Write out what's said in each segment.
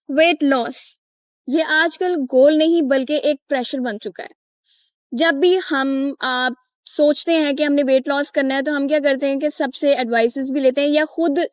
Weight loss ये आजकल गोल नहीं बल्कि एक प्रेशर बन चुका है। जब भी हम आप सोचते हैं कि हमने वेट लॉस करना है तो हम क्या करते हैं कि सबसे एडवाइसेस भी लेते हैं या खुद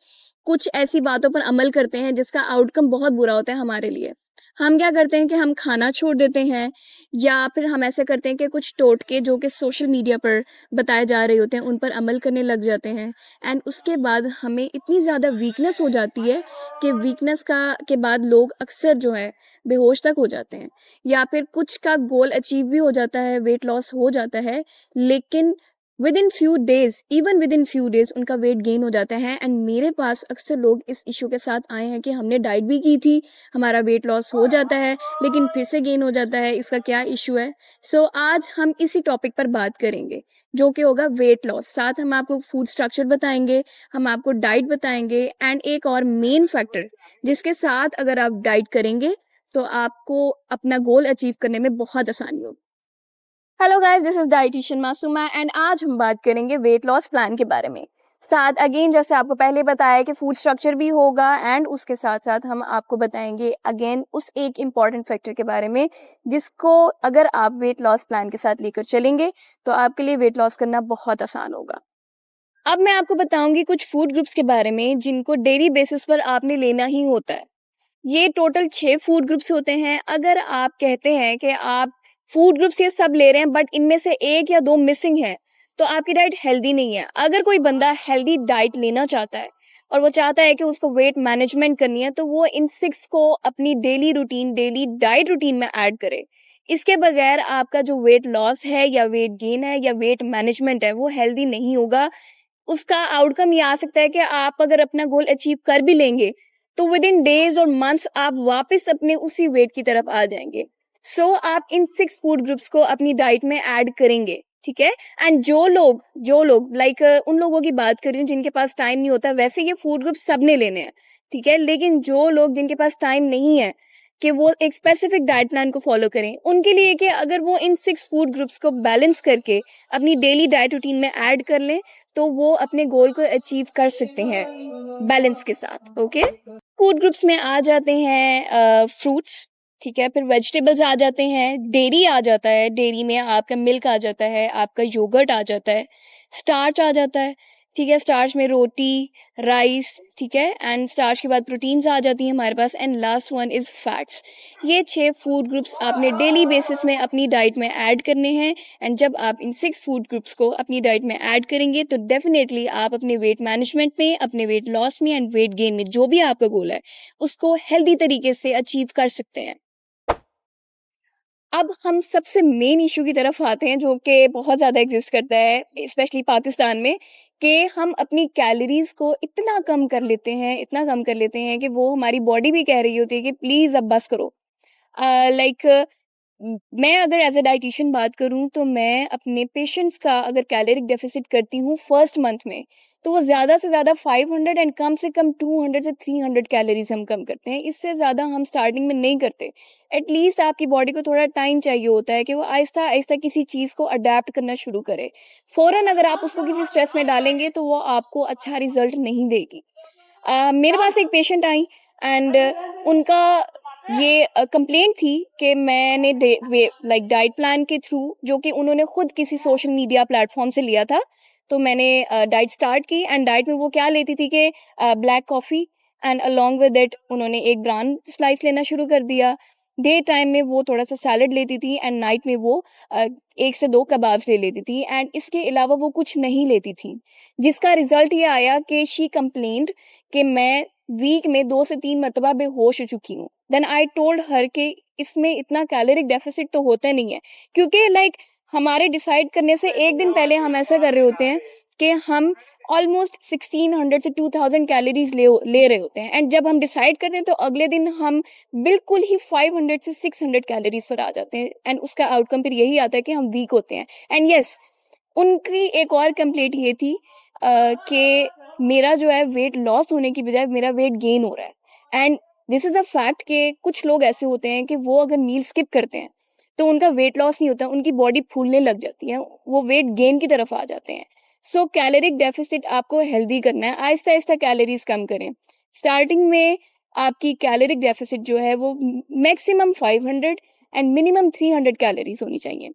कुछ ऐसी बातों पर अमल करते हैं जिसका आउटकम बहुत बुरा होता है हमारे लिए। हम क्या करते हैं कि हम खाना छोड़ देते हैं या फिर हम ऐसे करते हैं कि कुछ टोटके जो कि सोशल मीडिया पर बताए जा रहे होते हैं उन पर अमल करने लग जाते हैं। एंड उसके बाद हमें इतनी ज़्यादा वीकनेस हो जाती है कि वीकनेस का के बाद लोग अक्सर जो है बेहोश तक हो जाते हैं या फिर कुछ का गोल अचीव भी हो जाता है, वेट लॉस हो जाता है, लेकिन विद इन फ्यू डेज उनका वेट गेन हो जाता है। एंड मेरे पास अक्सर लोग इस इशू के साथ आए हैं कि हमने डाइट भी की थी, हमारा वेट लॉस हो जाता है लेकिन फिर से गेन हो जाता है, इसका क्या इशू है। सो आज हम इसी टॉपिक पर बात करेंगे जो कि होगा वेट लॉस। साथ हम आपको फूड स्ट्रक्चर बताएंगे, हम आपको डाइट बताएंगे एंड एक और मेन फैक्टर जिसके साथ अगर आप डाइट करेंगे तो आपको अपना गोल अचीव करने में बहुत आसानी होगी। Hello guys, this is dietitian Masuma and आज हम बात करेंगे वेट लॉस प्लान के बारे में। साथ अगेन जैसे आपको पहले बताया कि फूड स्ट्रक्चर भी होगा एंड उसके साथ साथ हम आपको बताएंगे अगेन उस एक इम्पॉर्टेंट फैक्टर के बारे में जिसको अगर आप वेट लॉस प्लान के साथ लेकर चलेंगे तो आपके लिए वेट लॉस करना बहुत आसान होगा। अब मैं आपको बताऊंगी कुछ फूड ग्रुप्स के बारे में जिनको डेली बेसिस पर आपने लेना ही होता है। ये टोटल 6 फूड ग्रुप्स होते हैं। अगर आप कहते हैं कि आप फूड ग्रुप्स ये सब ले रहे हैं बट इनमें से एक या दो मिसिंग है तो आपकी डाइट हेल्दी नहीं है। अगर कोई बंदा हेल्दी डाइट लेना चाहता है और वो चाहता है कि उसको वेट मैनेजमेंट करनी है तो वो इन 6 को अपनी डेली डाइट रूटीन में ऐड करे। इसके बगैर आपका जो वेट लॉस है या वेट गेन है या वेट मैनेजमेंट है वो हेल्दी नहीं होगा। उसका आउटकम ये आ सकता है कि आप अगर अपना गोल अचीव कर भी लेंगे तो विद इन डेज और मंथ्स आप वापस अपने उसी वेट की तरफ आ जाएंगे। सो आप इन 6 फूड ग्रुप्स को अपनी डाइट में ऐड करेंगे, ठीक है। एंड जो लोग लाइक उन लोगों की बात कर रही हूँ जिनके पास टाइम नहीं होता, वैसे ये फूड ग्रुप सबने लेने हैं, ठीक है। लेकिन जो लोग जिनके पास टाइम नहीं है कि वो एक स्पेसिफिक डाइट प्लान को फॉलो करें, उनके लिए कि अगर वो इन 6 फूड ग्रुप्स को बैलेंस करके अपनी डेली डाइट रूटीन में ऐड कर लें तो वो अपने गोल को अचीव कर सकते हैं बैलेंस के साथ। ओके, फूड ग्रुप्स में आ जाते हैं फ्रूट्स, ठीक है, फिर वेजिटेबल्स आ जाते हैं, डेयरी आ जाता है, डेयरी में आपका मिल्क आ जाता है, आपका योगर्ट आ जाता है, स्टार्च आ जाता है, ठीक है, स्टार्च में रोटी, राइस, ठीक है, एंड स्टार्च के बाद प्रोटीन्स आ जाती हैं हमारे पास and last one is fats. ये 6 फूड ग्रुप्स आपने डेली बेसिस में अपनी डाइट में ऐड करने हैं। एंड जब आप इन 6 फूड ग्रुप्स को अपनी डाइट में ऐड करेंगे तो डेफिनेटली आप अपने वेट मैनेजमेंट में, अपने वेट लॉस में एंड वेट गेन में जो भी आपका गोल है उसको हेल्दी तरीके से अचीव कर सकते हैं। अब हम सबसे मेन इशू की तरफ आते हैं जो कि बहुत ज़्यादा एग्जिस्ट करता है स्पेशली पाकिस्तान में, कि हम अपनी कैलोरीज को इतना कम कर लेते हैं कि वो हमारी बॉडी भी कह रही होती है कि प्लीज़ अब बस करो। लाइक मैं अगर एज अ डाइटिशियन बात करूं तो मैं अपने पेशेंट्स का अगर कैलोरिक डेफिसिट करती हूँ फर्स्ट मंथ में तो वो ज़्यादा से ज़्यादा 500 एंड कम से कम 200 से 300 कैलोरीज हम कम करते हैं। इससे ज़्यादा हम स्टार्टिंग में नहीं करते। एटलीस्ट आपकी बॉडी को थोड़ा टाइम चाहिए होता है कि वो आहिस्ता आहिस्ता किसी चीज़ को अडेप्ट करना शुरू करे। फ़ौरन अगर आप उसको किसी स्ट्रेस में डालेंगे तो वो आपको अच्छा रिजल्ट नहीं देगी। मेरे पास एक पेशेंट आई एंड उनका ये कंप्लेंट थी कि मैंने लाइक डाइट प्लान के थ्रू जो कि उन्होंने खुद किसी सोशल मीडिया प्लेटफॉर्म से लिया था, तो मैंने डाइट स्टार्ट की एंड डाइट में वो क्या लेती थी कि black coffee and along with it उन्होंने एक ब्राउन स्लाइस लेना शुरू कर दिया। डे टाइम में वो थोड़ा सा सैलड लेती थी एंड नाइट में वो 1 से 2 कबाब्स ले लेती थी एंड इसके अलावा वो कुछ नहीं लेती थी, जिसका रिजल्ट ये आया कि शी कंप्लेंट कि मैं वीक में 2 से 3 मरतबा बेहोश हो चुकी हूँ। देन आई टोल्ड हर कि इसमें इतना कैलोरिक डेफिसिट तो होता नहीं है, क्योंकि लाइक हमारे डिसाइड करने से एक दिन पहले हम ऐसा कर रहे होते हैं कि हम ऑलमोस्ट 1600 से 2000 कैलोरीज ले रहे होते हैं एंड जब हम डिसाइड करते हैं तो अगले दिन हम बिल्कुल ही 500 से 600 कैलोरीज पर आ जाते हैं एंड उसका आउटकम फिर यही आता है कि हम वीक होते हैं। एंड यस, उनकी एक और कंप्लेंट ये थी कि मेरा जो है वेट लॉस होने की बजाय मेरा वेट गेन हो रहा है। And this is a fact कि कुछ लोग ऐसे होते हैं कि वो अगर मील स्किप करते हैं तो उनका वेट लॉस नहीं होता, उनकी बॉडी फूलने लग जाती है, वो वेट गेन की तरफ आ जाते हैं। सो कैलोरिक डेफिसिट आपको हेल्दी करना है, आहिस्ता आहिस्ता कैलोरीज कम करें। स्टार्टिंग में आपकी कैलोरिक डेफिसिट जो है वो मैक्सिमम 500 एंड मिनिमम 300 कैलोरीज होनी चाहिए।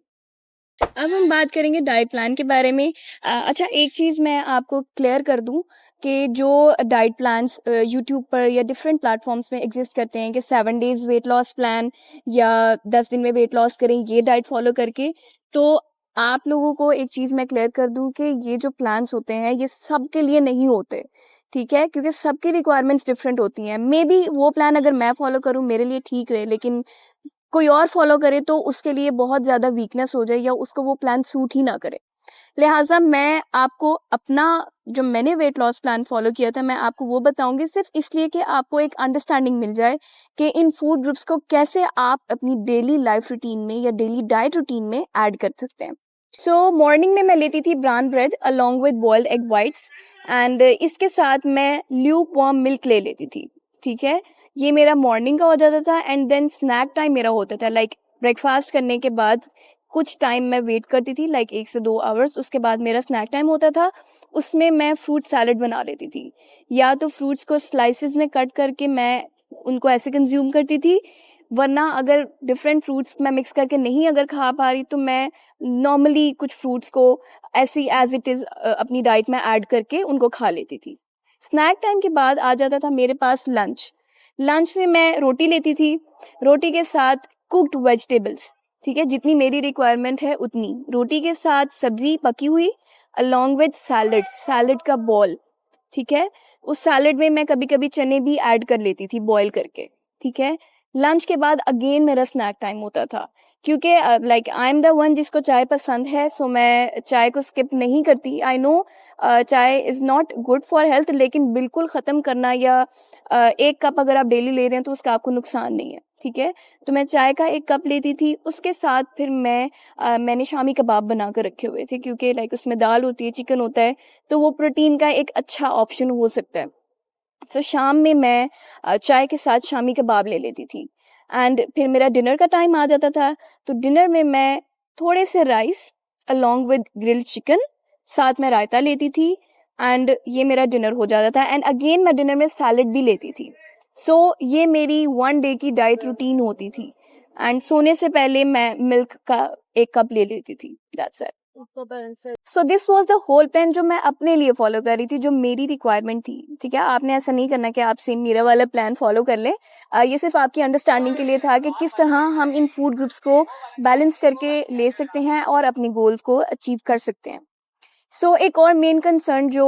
अब हम बात करेंगे डाइट प्लान के बारे में। अच्छा, एक चीज़ मैं आपको क्लियर कर दूं कि जो डाइट प्लान्स यूट्यूब पर या डिफरेंट प्लेटफॉर्म्स में एग्जिस्ट करते हैं कि 7 डेज वेट लॉस प्लान या 10 दिन में वेट लॉस करें, ये डाइट फॉलो करके, तो आप लोगों को एक चीज़ मैं क्लियर कर दूं कि ये जो प्लान्स होते हैं ये सबके लिए नहीं होते, ठीक है, क्योंकि सबकी रिक्वायरमेंट्स डिफरेंट होती हैं। मे बी वो प्लान अगर मैं फॉलो करूं मेरे लिए ठीक रहे, लेकिन कोई और फॉलो करे तो उसके लिए बहुत ज़्यादा वीकनेस हो जाए या उसको वो प्लान सूट ही ना करे। लिहाजा मैं आपको अपना जो मैंने वेट लॉस प्लान फॉलो किया था मैं आपको वो बताऊंगी, सिर्फ इसलिए कि आपको एक अंडरस्टैंडिंग मिल जाए कि इन फूड ग्रुप्स को कैसे आप अपनी डेली लाइफ रूटीन में या डेली डाइट रूटीन में ऐड कर सकते हैं। सो मॉर्निंग में मैं लेती थी brown bread along with boiled egg whites and इसके साथ मैं ल्यूक वार्म मिल्क ले लेती थी, ठीक है। ये मेरा मॉर्निंग का हो जाता था एंड देन स्नैक टाइम मेरा होता था, लाइक ब्रेकफास्ट करने के बाद कुछ टाइम मैं वेट करती थी, लाइक 1 से 2 आवर्स, उसके बाद मेरा स्नैक टाइम होता था। उसमें मैं फ्रूट सैलेड बना लेती थी, या तो फ्रूट्स को स्लाइसेस में कट करके मैं उनको ऐसे कंज्यूम करती थी, वरना अगर डिफरेंट फ्रूट्स मैं मिक्स करके नहीं अगर खा पा रही तो मैं नॉर्मली कुछ फ्रूट्स को ऐसी एज इट इज़ अपनी डाइट में ऐड करके उनको खा लेती थी। स्नैक टाइम के बाद आ जाता था मेरे पास लंच। लंच में मैं रोटी लेती थी, रोटी के साथ कुक्ड वेजिटेबल्स, ठीक है, जितनी मेरी रिक्वायरमेंट है उतनी, रोटी के साथ सब्जी पकी हुई अलोंग विद सैलड, सैलड का बॉल, ठीक है। उस सैलड में मैं कभी कभी चने भी ऐड कर लेती थी बॉईल करके, ठीक है। लंच के बाद अगेन मेरा स्नैक टाइम होता था, क्योंकि like I am the one जिसको चाय पसंद है, सो मैं चाय को स्किप नहीं करती। आई नो चाय is not good for health, लेकिन बिल्कुल ख़त्म करना या 1 कप अगर आप डेली ले रहे हैं तो उसका आपको नुकसान नहीं है, ठीक है। तो मैं चाय का 1 कप लेती थी, उसके साथ फिर मैंने शामी कबाब बना कर रखे हुए थे, क्योंकि लाइक उसमें दाल होती है, चिकन होता है, तो वो प्रोटीन का एक अच्छा ऑप्शन हो सकता है। सो शाम में मैं चाय के साथ शामी कबाब ले लेती थी एंड फिर मेरा डिनर का टाइम आ जाता था, तो डिनर में मैं थोड़े से rice along with grilled chicken, साथ में रायता लेती थी एंड ये मेरा डिनर हो जाता था। एंड अगेन मैं डिनर में सैलड भी लेती थी। सो ये मेरी 1 डे की डाइट रूटीन होती थी एंड सोने से पहले मैं मिल्क का 1 कप ले लेती थी, that's it. So this was the whole plan जो मैं अपने लिए फॉलो कर रही थी, जो मेरी रिक्वायरमेंट थी, ठीक है। आपने ऐसा नहीं करना कि आप सेम मेरा वाला प्लान फॉलो कर लें। ये सिर्फ आपकी अंडरस्टैंडिंग के लिए था कि किस तरह हम इन फूड ग्रुप्स को बैलेंस करके ले सकते हैं और अपने गोल्स को अचीव कर सकते हैं। सो एक और मेन कंसर्न जो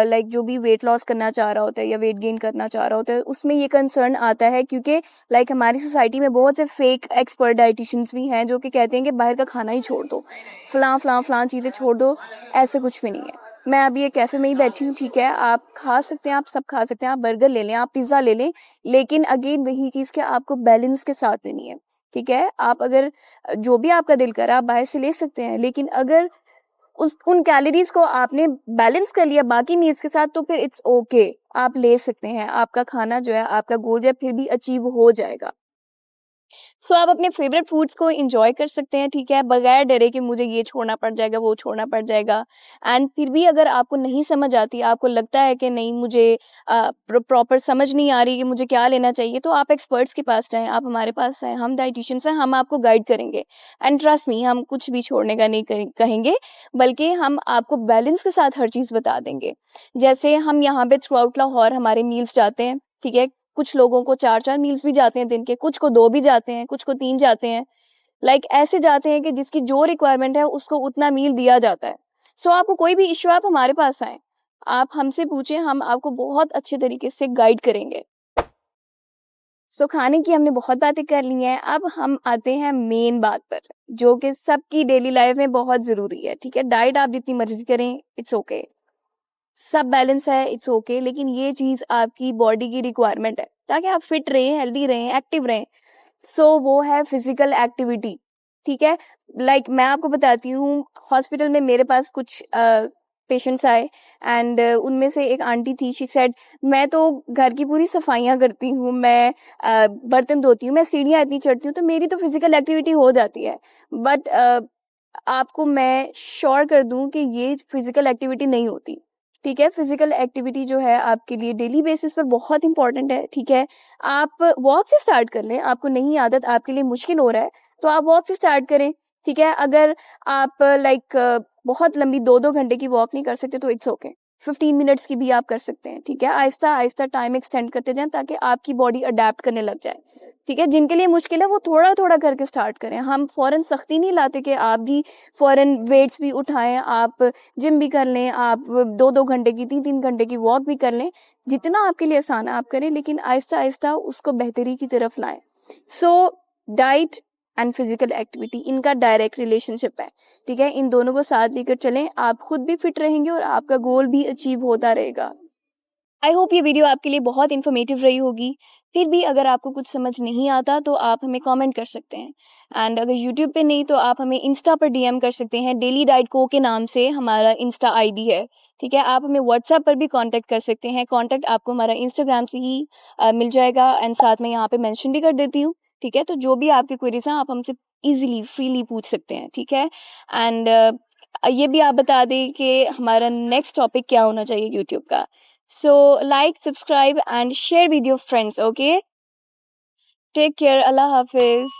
लाइक जो भी वेट लॉस करना चाह रहा होता है या वेट गेन करना चाह रहा होता है, उसमें ये कंसर्न आता है, क्योंकि लाइक हमारी सोसाइटी में बहुत से फेक एक्सपर्ट डाइटिशियंस भी हैं जो कि कहते हैं कि बाहर का खाना ही छोड़ दो, फलां फलां फलां चीज़ें छोड़ दो। ऐसे कुछ भी नहीं है। मैं अभी एक कैफ़े में ही बैठी हूँ, ठीक है, आप खा सकते हैं, आप सब खा सकते हैं, आप बर्गर ले लें, आप पिज़्ज़ा ले लें, लेकिन अगेन वही चीज़ कि आपको बैलेंस के साथ लेनी है, ठीक है। आप अगर जो भी आपका दिल करा आप बाहर से ले सकते हैं, लेकिन अगर उस उन कैलोरीज को आपने बैलेंस कर लिया बाकी मील्स के साथ, तो फिर इट्स ओके, आप ले सकते हैं, आपका खाना जो है, आपका गोल जो है फिर भी अचीव हो जाएगा। सो आप अपने फेवरेट फूड्स को एंजॉय कर सकते हैं, ठीक है, बगैर डरे कि मुझे ये छोड़ना पड़ जाएगा, वो छोड़ना पड़ जाएगा। एंड फिर भी अगर आपको नहीं समझ आती, आपको लगता है कि नहीं मुझे प्रॉपर समझ नहीं आ रही कि मुझे क्या लेना चाहिए, तो आप एक्सपर्ट्स के पास जाएं, आप हमारे पास आएँ, हम डाइटिशियंस हैं, हम आपको गाइड करेंगे। एंड ट्रस्ट मी, हम कुछ भी छोड़ने का नहीं कहेंगे, बल्कि हम आपको बैलेंस के साथ हर चीज़ बता देंगे। जैसे हम यहाँ पे थ्रू आउट लाहौर हमारे मील्स जाते हैं, ठीक है, कुछ लोगों को 4-4 मील्स भी जाते हैं दिन के, कुछ को 2 भी जाते हैं, कुछ को 3 जाते हैं। लाइक ऐसे जाते हैं कि जिसकी जो रिक्वायरमेंट है उसको उतना मील दिया जाता है। सो आपको कोई भी इश्यू, आप हमारे पास आएँ। आप हमसे पूछें, हम आपको बहुत अच्छे तरीके से गाइड करेंगे। सो खाने की हमने बहुत बातें कर ली हैं, अब हम आते हैं मेन बात पर, जो कि सबकी डेली लाइफ में बहुत ज़रूरी है, ठीक है? डाइट आप जितनी मर्ज़ी करें, इट्स ओके। सब बैलेंस है, इट्स ओके, लेकिन ये चीज़ आपकी बॉडी की रिक्वायरमेंट है, ताकि आप फिट रहें, हेल्दी रहें, एक्टिव रहें। सो वो है फिजिकल एक्टिविटी, ठीक है। लाइक मैं आपको बताती हूँ, हॉस्पिटल में मेरे पास कुछ पेशेंट्स आए एंड उनमें से एक आंटी थी, शी सेड मैं तो घर की पूरी सफाइयाँ करती हूँ, मैं बर्तन धोती हूँ, मैं सीढ़ियाँ इतनी चढ़ती हूँ, तो मेरी तो फिजिकल एक्टिविटी हो जाती है, बट आपको मैं श्योर कर दूं कि ये फिजिकल एक्टिविटी नहीं होती। ठीक है? फिज़िकल एक्टिविटी जो है आपके लिए डेली बेसिस पर बहुत इम्पोर्टेंट है, ठीक है? आप वॉक से स्टार्ट कर लें, आपको नई आदत आपके लिए मुश्किल हो रहा है, तो आप वॉक से स्टार्ट करें, ठीक है? अगर आप बहुत लंबी 2-2 घंटे की वॉक नहीं कर सकते तो इट्स ओके, 15 मिनट्स की भी आप कर सकते हैं, ठीक है? आहिस्ता-आहिस्ता टाइम एक्सटेंड करते जाएँ ताकि आपकी बॉडी अडैप्ट करने लग जाए, ठीक है? जिनके लिए मुश्किल है वो थोड़ा-थोड़ा करके स्टार्ट करें। हम फ़ौरन सख्ती नहीं लाते कि आप भी फ़ौरन वेट्स भी उठाएँ, आप जिम भी कर लें, आप 2-2 घंटे की, 3-3 घंटे की वॉक भी कर लें। जितना आपके लिए आसान है आप करें, लेकिन आहिस्ता-आहिस्ता उसको बेहतरी की तरफ लाएँ। So diet and physical activity इनका डायरेक्ट रिलेशनशिप है, ठीक है? इन दोनों को साथ लेकर चलें, आप खुद भी फिट रहेंगे और आपका गोल भी अचीव होता रहेगा। आई होप ये वीडियो आपके लिए बहुत इन्फॉर्मेटिव रही होगी। फिर भी अगर आपको कुछ समझ नहीं आता तो आप हमें कमेंट कर सकते हैं। एंड अगर यूट्यूब पे नहीं तो आप हमें इंस्टा पर डीएम कर सकते हैं। डेली डाइट को के नाम से हमारा इंस्टा आईडी है, ठीक है? आप हमें व्हाट्सएप पर भी कांटेक्ट कर सकते हैं। कांटेक्ट आपको हमारा इंस्टाग्राम से ही मिल जाएगा एंड साथ में यहाँ पे मेंशन भी कर देती हूँ, ठीक है? तो जो भी आपकी क्वेरीज़ हैं आप हमसे ईज़िली फ्रीली पूछ सकते हैं, ठीक है? एंड ये भी आप बता दें कि हमारा नेक्स्ट टॉपिक क्या होना चाहिए यूट्यूब का। So like, subscribe and share with your friends, okay? Take care. Allah Hafiz.